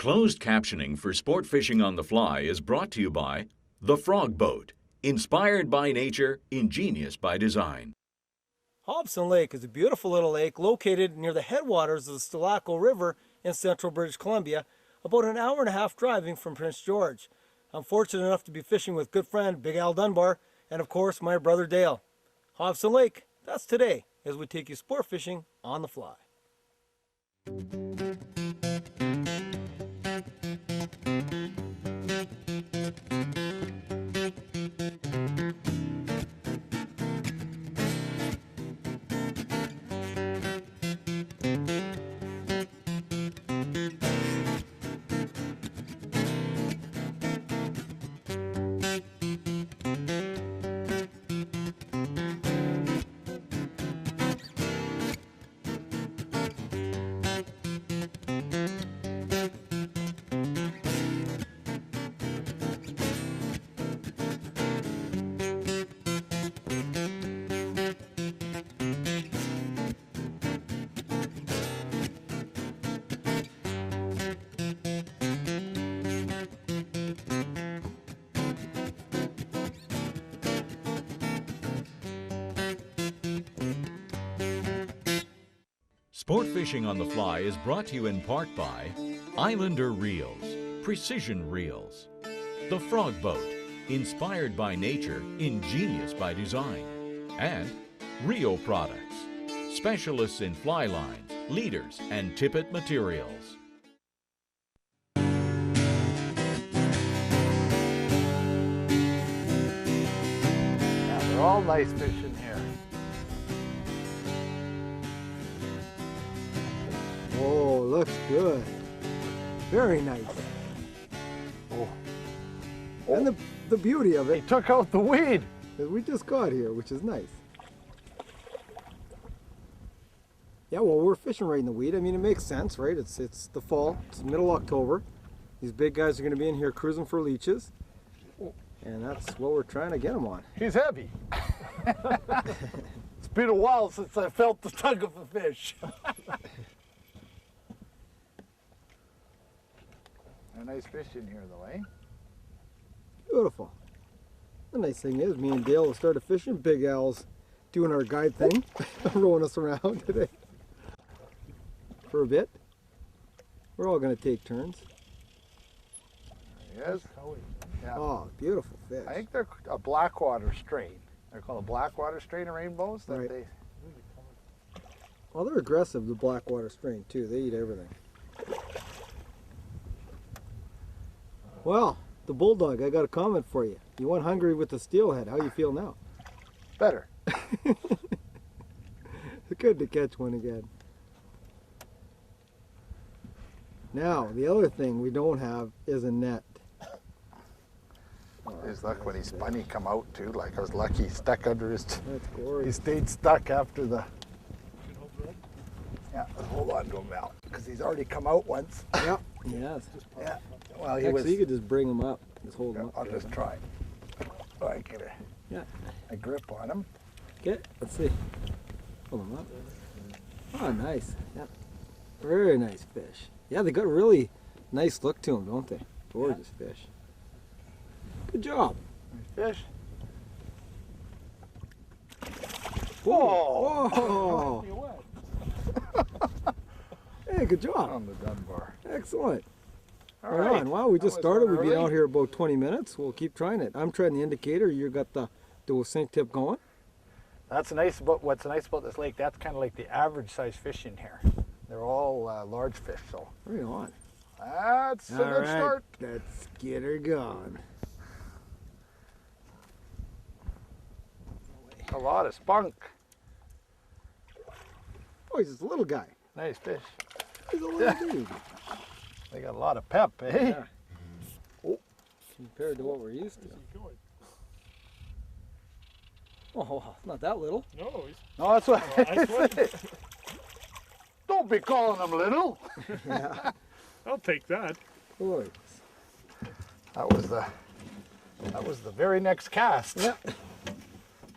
Closed captioning for sport fishing on the fly is brought to you by The Frog Boat. Inspired by nature, ingenious by design. Hobson Lake is a beautiful little lake located near the headwaters of the Stelako River in central British Columbia, about an hour and a half driving from Prince George. I'm fortunate enough to be fishing with good friend Big Al Dunbar and of course my brother Dale. Hobson Lake, that's today as we take you sport fishing on the fly. Sport Fishing on the Fly is brought to you in part by Islander Reels, Precision Reels, The Frog Boat, inspired by nature, ingenious by design, and Rio Products, specialists in fly lines, leaders, and tippet materials. Yeah, they're all nice fish in here. Oh, looks good. Very nice. Oh. And the beauty of He it took out the weed. is we just got here, which is nice. Yeah, well, we're fishing right in the weed. I mean, it makes sense, right? It's the fall. It's middle October. These big guys are going to be in here cruising for leeches. And that's what we're trying to get them on. He's heavy. It's been a while since I felt the tug of a fish. A nice fish in here though, eh? Beautiful. The nice thing is, me and Dale have started fishing. Big Al's doing our guide thing, rowing us around today for a bit. We're all going to take turns. There he is. Yeah. Oh, beautiful fish. I think they're a blackwater strain. They're called a blackwater strain of rainbows. That Right. they... Well, they're aggressive, the blackwater strain, too. They eat everything. Well, the bulldog, I got a comment for you. You went hungry with the steelhead. How you feel now? Better. It's good to catch one again. Now, the other thing we don't have is a net. His luck when he spun, he come out too. Like I was lucky, he stuck under his. That's He glorious. stayed stuck after the. Yeah, hold on to him now, because he's already come out once. Yep. Yes. Yeah. Well, he Actually, was. you could just bring him up. Just hold him up. I'll just try. Oh, I get Yeah. a grip on him. Okay, let's see. Hold him up. Oh, nice. Yeah. Very nice fish. Yeah, they got a really nice look to them, don't they? Gorgeous fish. Good job. Nice fish. Whoa! Whoa! Hey, good job. On the Dunbar. Excellent. All Right right. on. Wow, we That just was started. one We've been early. out here about 20 minutes. We'll keep trying it. I'm trying the indicator. You got the sink tip going. That's nice about what's nice about this lake. That's kind of like the average size fish in here. They're all large fish, so Right on. that's a All good right, start. let's get her going. A lot of spunk. Oh, he's just a little guy. Nice fish. He's a little dude. They got a lot of pep, eh? Yeah. Oh, compared to what we're used to. Oh, not that little. No, he's No, that's what I swear. Don't be calling them little. Yeah. I'll take that. Boy. That was the very next cast. Yeah.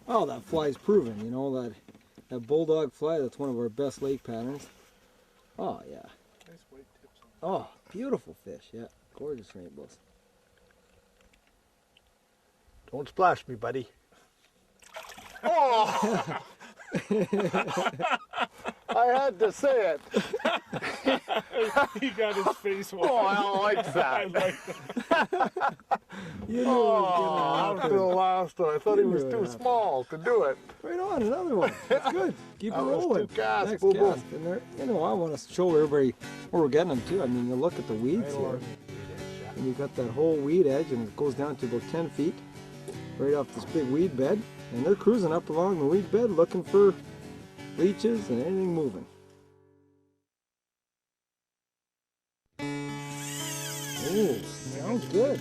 Oh, that fly's proven. You know that bulldog fly. That's one of our best lake patterns. Oh yeah. Nice white tips on Oh, beautiful fish. Yeah, gorgeous rainbows. Don't splash me, buddy. Oh! I had to say it. He got his face wet. Oh, I like that. I like that. You knew Oh, after the last one, I thought he was too small to do it. Right on, another one. That's good. Keep it That was rolling. two casts. Next Boom, boom. cast. And there, you know, I want to show everybody where we're getting them too. I mean, you look at the weeds Right here, along. and you've got that whole weed edge, and it goes down to about 10 feet, right off this big weed bed. And they're cruising up along the weed bed looking for leeches and anything moving. Oh, sounds good.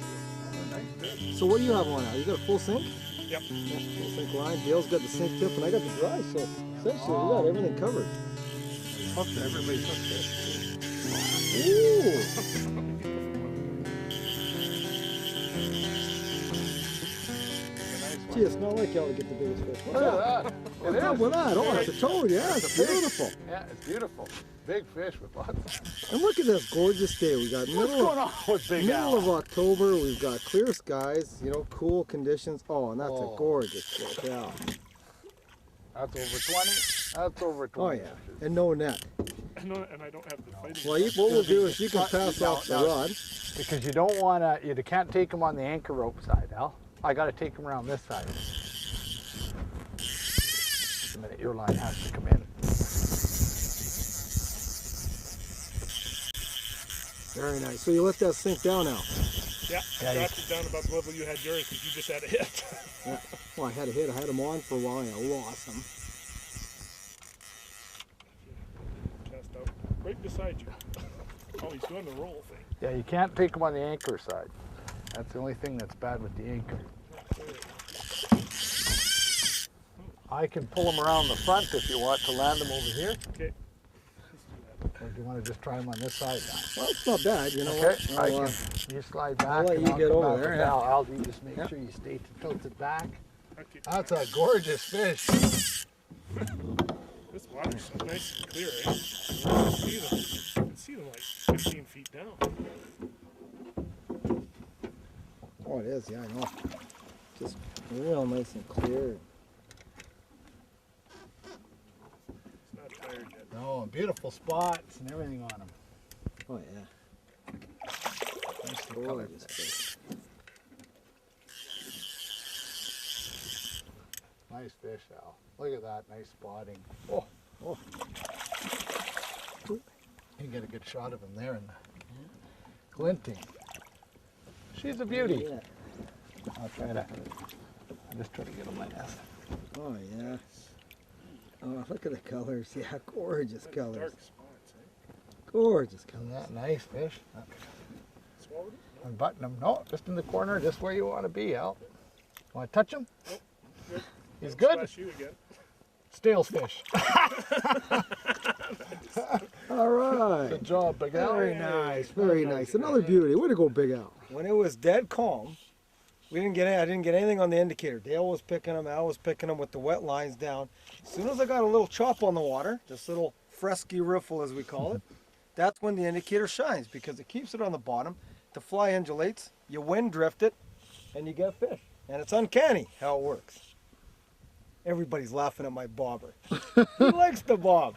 So what do you have on now? You got a full sink? Yep. Yeah, full sink line. Dale's got the sink tip, and I got the dry. So essentially, we got everything covered. Everybody's hooked this. Ooh. Gee, it's not like y'all to get the biggest fish. Look at that. What's up with that? Oh, it's a toad. Yeah, it's beautiful. Yeah, it's beautiful. Big fish with lots of... And look at this gorgeous day. We got What's going on with Big middle of Al? October. We've got clear skies, you know, cool conditions. Oh, and that's a Oh. gorgeous fish. Yeah. That's over 20. That's over 20. Oh yeah, and no net. And I don't have the fighting. Well, what we'll do is you can pass off the rod. Because you don't want to, you can't take them on the anchor rope side, Al. I got to take them around this side. The minute your line has to come in. Very nice. So you let that sink down now. Yeah, Yeah, I dropped it down about the level you had yours because you just had a hit. Yeah. Well, I had a hit. I had them on for a while and I lost them. Cast out right beside you. Oh, he's doing the roll thing. Yeah, you can't take them on the anchor side. That's the only thing that's bad with the anchor. I can pull them around the front if you want to land them over here. Okay. Or do you want to just try them on this side now? Well, it's not bad. You know Okay, what? I I'll, can. You slide back. let and you I'll get come over back there, with yeah. Al, you just make Yeah. sure you stay tilted back. Okay. That's a gorgeous fish. This water's so nice and clear, eh? You can see them like 15 feet down. Oh, it is. Yeah, I know. Just real nice and clear. It's not tired yet. No, beautiful spots and everything on them. Oh yeah. Nicely colored. Gorgeous fish. Nice fish, Al. Look at that, nice spotting. Oh, Oh. you can get a good shot of him there and glinting. She's a beauty. Yeah. I'll just try to get on my nest. Oh yeah. Oh, look at the colors. Yeah, gorgeous colors. Dark spots, eh? Gorgeous Isn't colors. that nice fish? Swallowed it? Unbutton him. No, just in the corner, just where you want to be, Al. Want to touch him? Good. He's Don't good. splash you again. Stales fish. All right. Good job, Big Al. Very nice. Very nice. Another beauty. Way to go, Big Al. When it was dead calm, I didn't get anything on the indicator. Dale was picking them. Al was picking them with the wet lines down. As soon as I got a little chop on the water, this little fresky riffle as we call it, that's when the indicator shines because it keeps it on the bottom. The fly undulates, you wind drift it, and you get fish. And it's uncanny how it works. Everybody's laughing at my bobber. He likes to bob.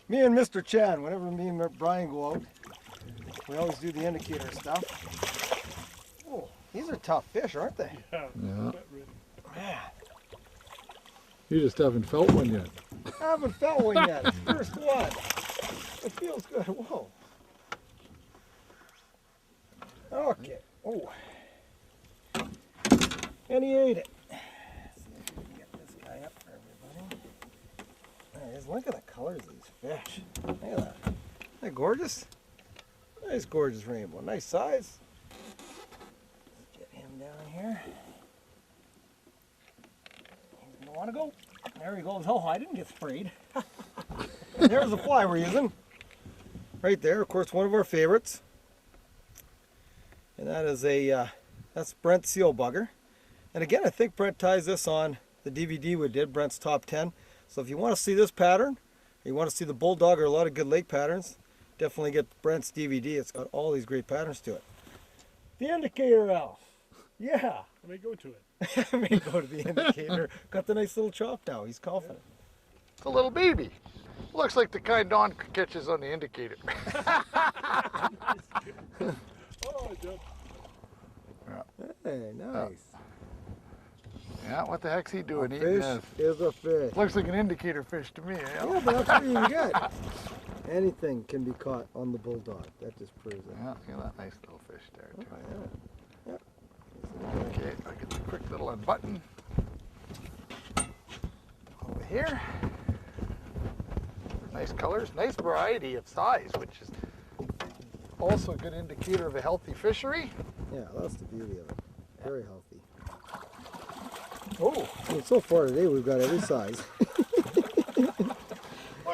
Me and Mr. Chan, whenever me and Brian go out, we always do the indicator stuff. Oh, these are tough fish, aren't they? Yeah. Yeah. Not really. Man, You just haven't felt one yet. I haven't felt one yet. First one. It feels good. Whoa. Okay. Oh. And he ate it. Let's see if we can get this guy up for everybody. There he is. Look at the colors of these fish. Look at that. Isn't that gorgeous? Nice, gorgeous rainbow. Nice size. Let's get him down here. He's gonna want to go. There he goes. Oh, I didn't get sprayed. There's the fly we're using. Right there, of course, one of our favorites. And that is that's Brent's seal bugger. And again, I think Brent ties this on the DVD we did, Brent's Top 10. So if you want to see this pattern, or you want to see the bulldog or a lot of good lake patterns, Definitely get Brent's DVD. It's got all these great patterns to it. The indicator, Al. Yeah. Let me go to it. I may go to the indicator. Got the nice little chop now. He's confident. It's a little baby. Looks like the kind Don catches on the indicator. Oh, I jumped. Hey, nice. Yeah, what the heck's he doing? A Eating fish this? is a fish. Looks like an indicator fish to me. Yeah, but that's what you can get. Anything can be caught on the bulldog. That just proves it. Yeah, see that nice little fish there too. Oh, yeah. Okay, I'll get the quick little unbutton. Over here. Nice colors, nice variety of size, which is also a good indicator of a healthy fishery. Yeah, that's the beauty of it. Very healthy. Oh, I mean, so far today we've got every size.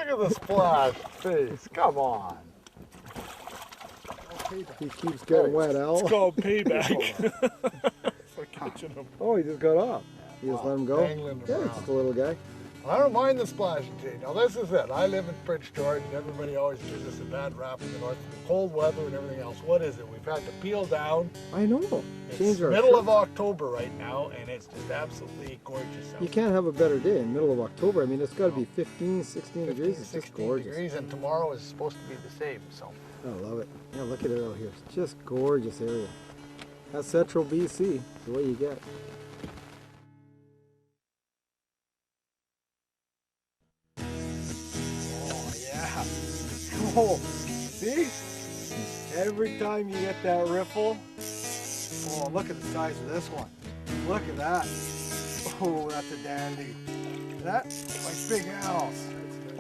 look at the splash face. Come on. He keeps getting wet, Al. It's called payback. For catching them. Oh, he just got off. You just let him go? Dangling Yeah, around. he's just a little guy. I don't mind the splashing, Jay. Now this is it. I live in Prince George, and everybody always gives us a bad rap in the north with the cold weather and everything else. What is it? We've had to peel down. I know. It's Change our middle shirt. of October right now, and it's just absolutely gorgeous out. You can't have a better day in the middle of October. I mean, it's got to be 15, 16 degrees. It's just 16 gorgeous. degrees, and tomorrow is supposed to be the same. So I love it. Yeah, look at it out here. It's just gorgeous area. That's Central BC. The way you get. Oh, yeah. Oh, see? Every time you get that riffle, oh, look at the size of this one. Look at that. Oh, that's a dandy. That, like Big Al's.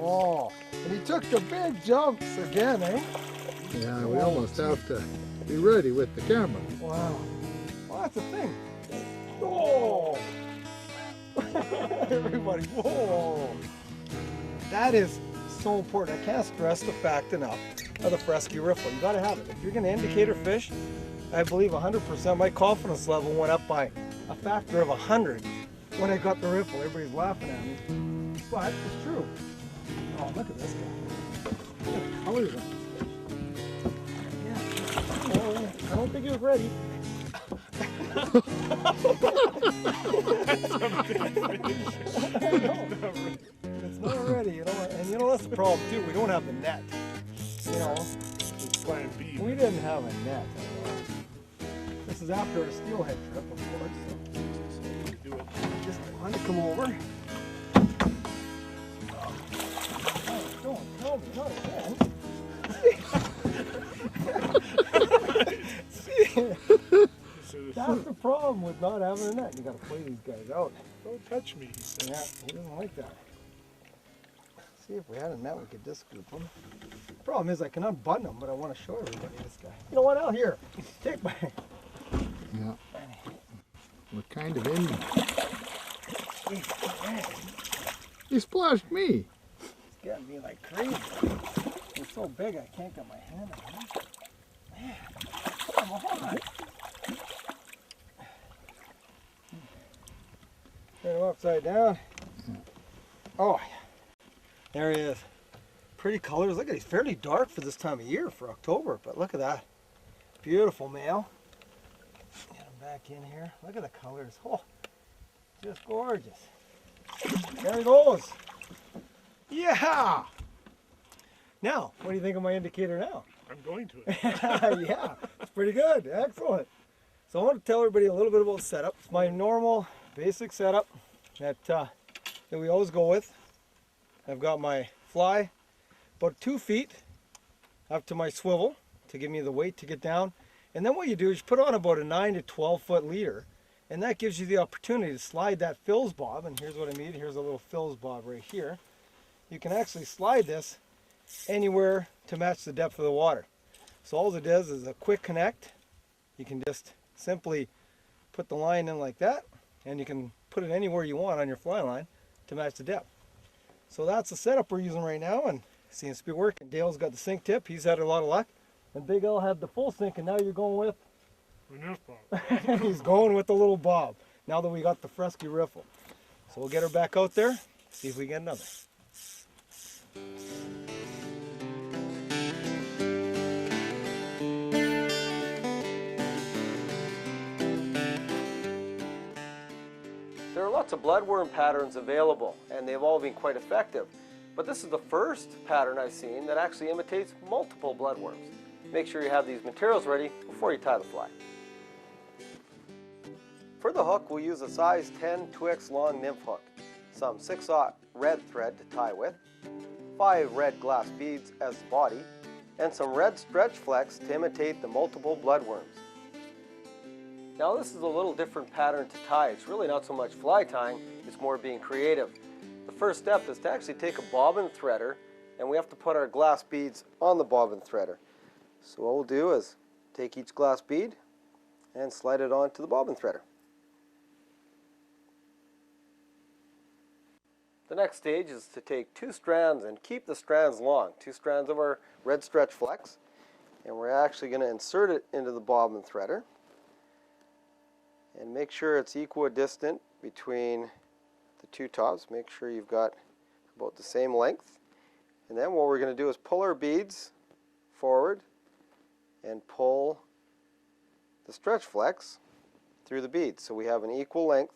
Oh, and he took the big jumps again, eh? yeah, we almost have to be ready with the camera. Wow. Well, that's a thing. Oh! Everybody, whoa! That is so important. I can't stress the fact enough of the Fresky riffle. You gotta have it. If you're gonna indicator fish, I believe 100%, my confidence level went up by a factor of 100 when I got the riffle. Everybody's laughing at me. But it's true. Oh, look at this guy. Look at the colors of this fish. Yeah. Oh, I don't think he was ready. It's not ready, you know, and you know that's the problem too. We don't have the net. You know, It's plan B. we didn't have a net. This is after a steelhead trip, of course. So Do it. just wanted to come over. Don't tell me, not again. See, that's the problem with not having a net. You gotta play these guys out. Don't touch me, he said. Yeah, he doesn't like that. See, if we had a net, we could just scoop them. Problem is, I can unbutton them, but I want to show everybody this guy. You know what? Out here, take my. Yeah. What kind of Indian? He splashed me. It's getting me like crazy. It's so big, I can't get my hand on it. Man, come on. Turn him upside down. Oh, there he is. Pretty colors. Look at he's fairly dark for this time of year for October, but look at that. Beautiful male. Get him back in here. Look at the colors. Oh, just gorgeous. There he goes. Yeah. Now, what do you think of my indicator now? I'm going to it. Yeah, it's pretty good. Excellent. So I want to tell everybody a little bit about the setup. It's my normal, basic setup that we always go with. I've got my fly about 2 feet up to my swivel to give me the weight to get down. And then what you do is you put on about a 9 to 12 foot leader, and that gives you the opportunity to slide that fills bob. And here's what I mean. Here's a little fills bob right here. You can actually slide this anywhere to match the depth of the water. So all it does is a quick connect. You can just simply put the line in like that, and you can put it anywhere you want on your fly line to match the depth. So that's the setup we're using right now, and seems to be working. Dale's got the sink tip. He's had a lot of luck. And Big L had the full sink, and now you're going with? Enough, Bob. He's going with the little bob, now that we got the Fresky riffle. So we'll get her back out there, see if we get another. lots of bloodworm patterns available, and they've all been quite effective. But this is the first pattern I've seen that actually imitates multiple bloodworms. Make sure you have these materials ready before you tie the fly. For the hook, we'll use a size 10 2x long nymph hook, some 6/0 red thread to tie with, 5 red glass beads as the body, and some red stretch flex to imitate the multiple bloodworms. Now this is a little different pattern to tie. It's really not so much fly tying, it's more being creative. The first step is to actually take a bobbin threader, and we have to put our glass beads on the bobbin threader. So what we'll do is take each glass bead and slide it onto the bobbin threader. The next stage is to take 2 strands and keep the strands long, 2 strands of our red stretch flex, and we're actually going to insert it into the bobbin threader and make sure it's equidistant between the 2 tops. Make sure you've got about the same length, and then what we're going to do is pull our beads forward and pull the stretch flex through the beads so we have an equal length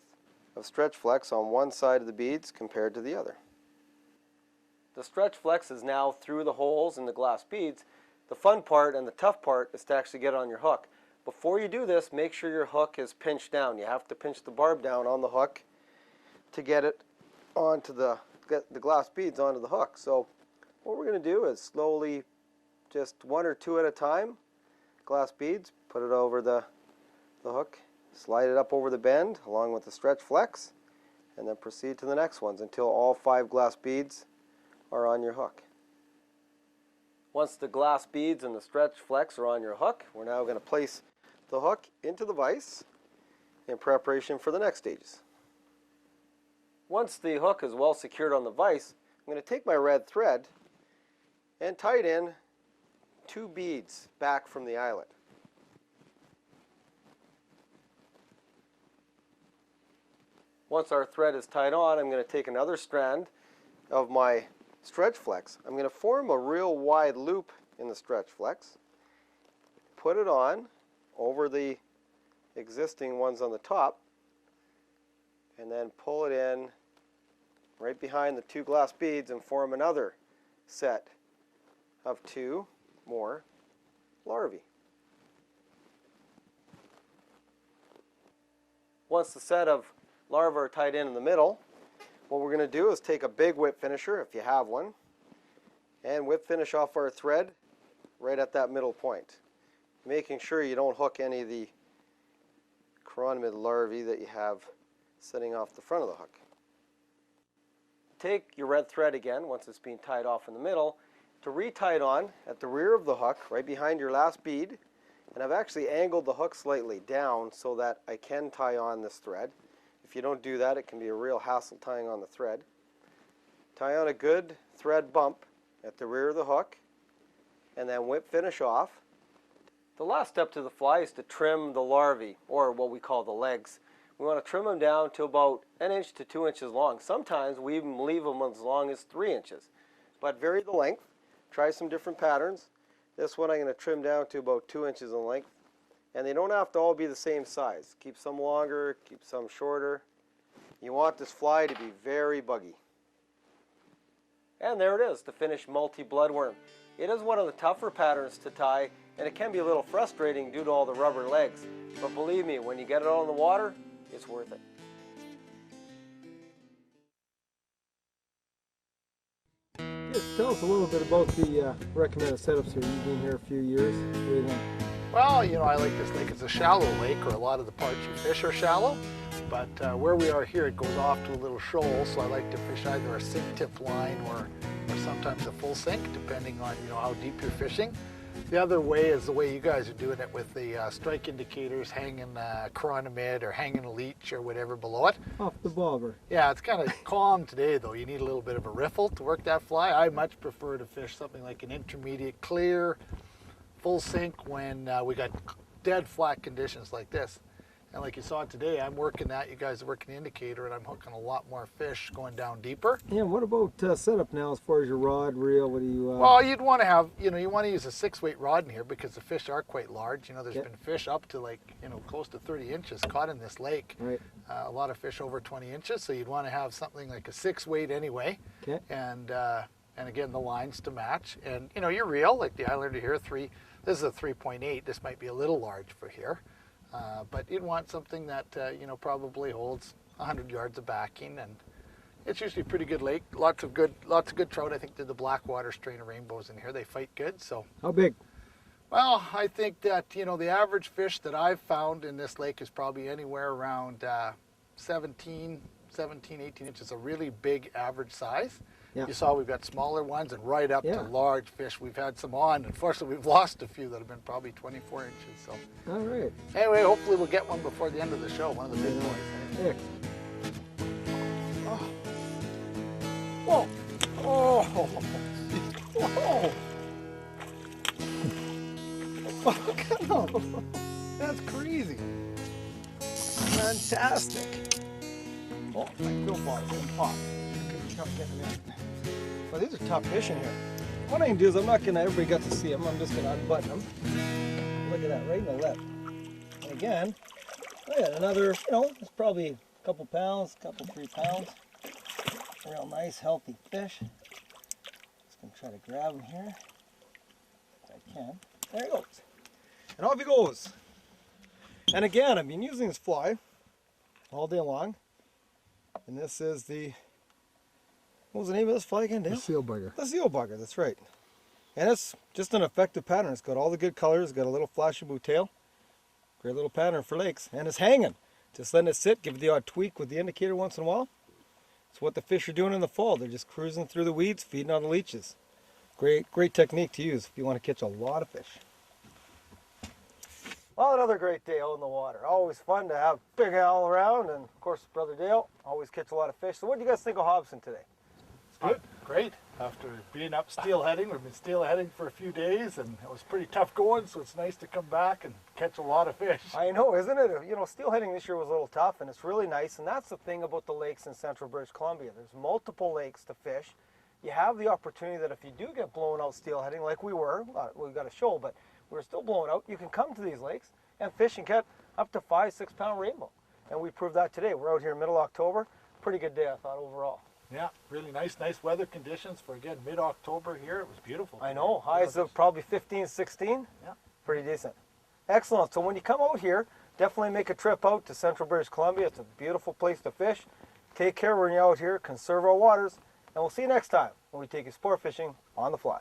of stretch flex on one side of the beads compared to the other. The stretch flex is now through the holes in the glass beads. The fun part and the tough part is to actually get it on your hook. Before you do this, make sure your hook is pinched down. You have to pinch the barb down on the hook to get it onto get the glass beads onto the hook. So what we're going to do is slowly, just 1 or 2 at a time, glass beads, put it over the hook, slide it up over the bend along with the stretch flex, and then proceed to the next ones until all 5 glass beads are on your hook. Once the glass beads and the stretch flex are on your hook, we're now going to place the hook into the vise in preparation for the next stages. Once the hook is well secured on the vise, I'm going to take my red thread and tie it in 2 beads back from the eyelet. Once our thread is tied on, I'm going to take another strand of my stretch flex. I'm going to form a real wide loop in the stretch flex, put it on over the existing ones on the top, and then pull it in right behind the 2 glass beads and form another set of 2 more larvae. Once the set of larvae are tied in the middle, what we're going to do is take a big whip finisher, if you have one, and whip finish off our thread right at that middle point, making sure you don't hook any of the chironomid larvae that you have sitting off the front of the hook. Take your red thread again, once it's been tied off in the middle, to re-tie it on at the rear of the hook, right behind your last bead, and I've actually angled the hook slightly down so that I can tie on this thread. If you don't do that, it can be a real hassle tying on the thread. Tie on a good thread bump at the rear of the hook, and then whip finish off. The last step to the fly is to trim the larvae, or what we call the legs. We want to trim them down to about 1 inch to 2 inches long. Sometimes we even leave them as long as 3 inches. But vary the length. Try some different patterns. This one I'm going to trim down to about 2 inches in length. And they don't have to all be the same size. Keep some longer, keep some shorter. You want this fly to be very buggy. And there it is, the finished multi-bloodworm. It is one of the tougher patterns to tie, and it can be a little frustrating due to all the rubber legs. But believe me, when you get it on the water, it's worth it. Just tell us a little bit about the recommended setups here. You've been here a few years. What do you think? Well, you know, I like this lake. It's a shallow lake, or a lot of the parts you fish are shallow. But where we are here, it goes off to a little shoal, so I like to fish either a sink tip line or sometimes a full sink, depending on, you know, how deep you're fishing. The other way is the way you guys are doing it with the strike indicators hanging a chironomid or hanging a leech or whatever below it. Off the bobber. Yeah, it's kind of calm today though. You need a little bit of a riffle to work that fly. I much prefer to fish something like an intermediate clear, full sink when we got dead flat conditions like this. And like you saw today, I'm working that, you guys are working the indicator, and I'm hooking a lot more fish going down deeper. Yeah, what about setup now as far as your rod, reel? What do you... Well, you'd want to have, you want to use a 6-weight rod in here because the fish are quite large. There's Yep. been fish up to like, close to 30 inches caught in this lake. Right. A lot of fish over 20 inches, so you'd want to have something like a 6-weight anyway. Okay. And again, the lines to match. And, your reel, like the Islander here, this is a 3.8. This might be a little large for here. But you'd want something that, probably holds 100 yards of backing, and it's usually a pretty good lake. Lots of good trout. I think the Blackwater strain of rainbows in here. They fight good. So. How big? Well, I think that, the average fish that I've found in this lake is probably anywhere around 17, 18 inches, a really big average size. Yeah. You saw we've got smaller ones and right up Yeah. to large fish. We've had some on. Unfortunately, we've lost a few that have been probably 24 inches. So All right. anyway, hopefully we'll get one before the end of the show, one of the big boys. Here. Oh. Whoa. Oh. Whoa. Oh, that's crazy. Fantastic. Oh, my fill bottle didn't pop. Tough getting them in. Well, these are tough fish in here. What I can do is everybody got to see them. I'm just gonna unbutton them. Look at that, right in the lip. And again, I got another, it's probably a couple pounds, 3 pounds. Real nice, healthy fish. Just gonna try to grab him here. If I can. There he goes. And off he goes. And again, I've been using this fly all day long. And this is what was the name of this fly again, Dale? The seal bugger. The seal bugger, that's right. And it's just an effective pattern. It's got all the good colors, got a little flashy blue tail. Great little pattern for lakes. And it's hanging. Just letting it sit, give it the odd tweak with the indicator once in a while. It's what the fish are doing in the fall. They're just cruising through the weeds, feeding on the leeches. Great technique to use if you want to catch a lot of fish. Well, another great day out in the water. Always fun to have Big Al around, and of course, Brother Dale always catch a lot of fish. So what do you guys think of Hobson today? Good. Great. After being up steelheading, we've been steelheading for a few days, and it was pretty tough going, so it's nice to come back and catch a lot of fish. I know, isn't it? Steelheading this year was a little tough, and it's really nice, and that's the thing about the lakes in central British Columbia. There's multiple lakes to fish. You have the opportunity that if you do get blown out steelheading, like we got a shoal, but we were still blown out, you can come to these lakes and fish and catch up to 5-6 pound rainbow. And we proved that today. We're out here middle October. Pretty good day, I thought, overall. Yeah, really nice weather conditions for, again, mid-October here. It was beautiful. I know, highs of probably 15, 16. Yeah. Pretty decent. Excellent. So when you come out here, definitely make a trip out to central British Columbia. It's a beautiful place to fish. Take care when you're out here. Conserve our waters. And we'll see you next time when we take you sport fishing on the fly.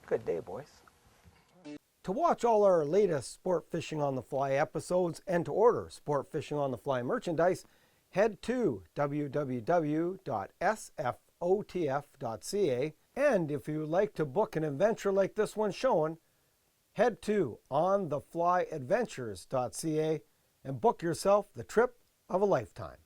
Good day, boys. To watch all our latest Sport Fishing on the Fly episodes and to order Sport Fishing on the Fly merchandise, head to www.sfotf.ca. And if you would like to book an adventure like this one shown, head to ontheflyadventures.ca and book yourself the trip of a lifetime.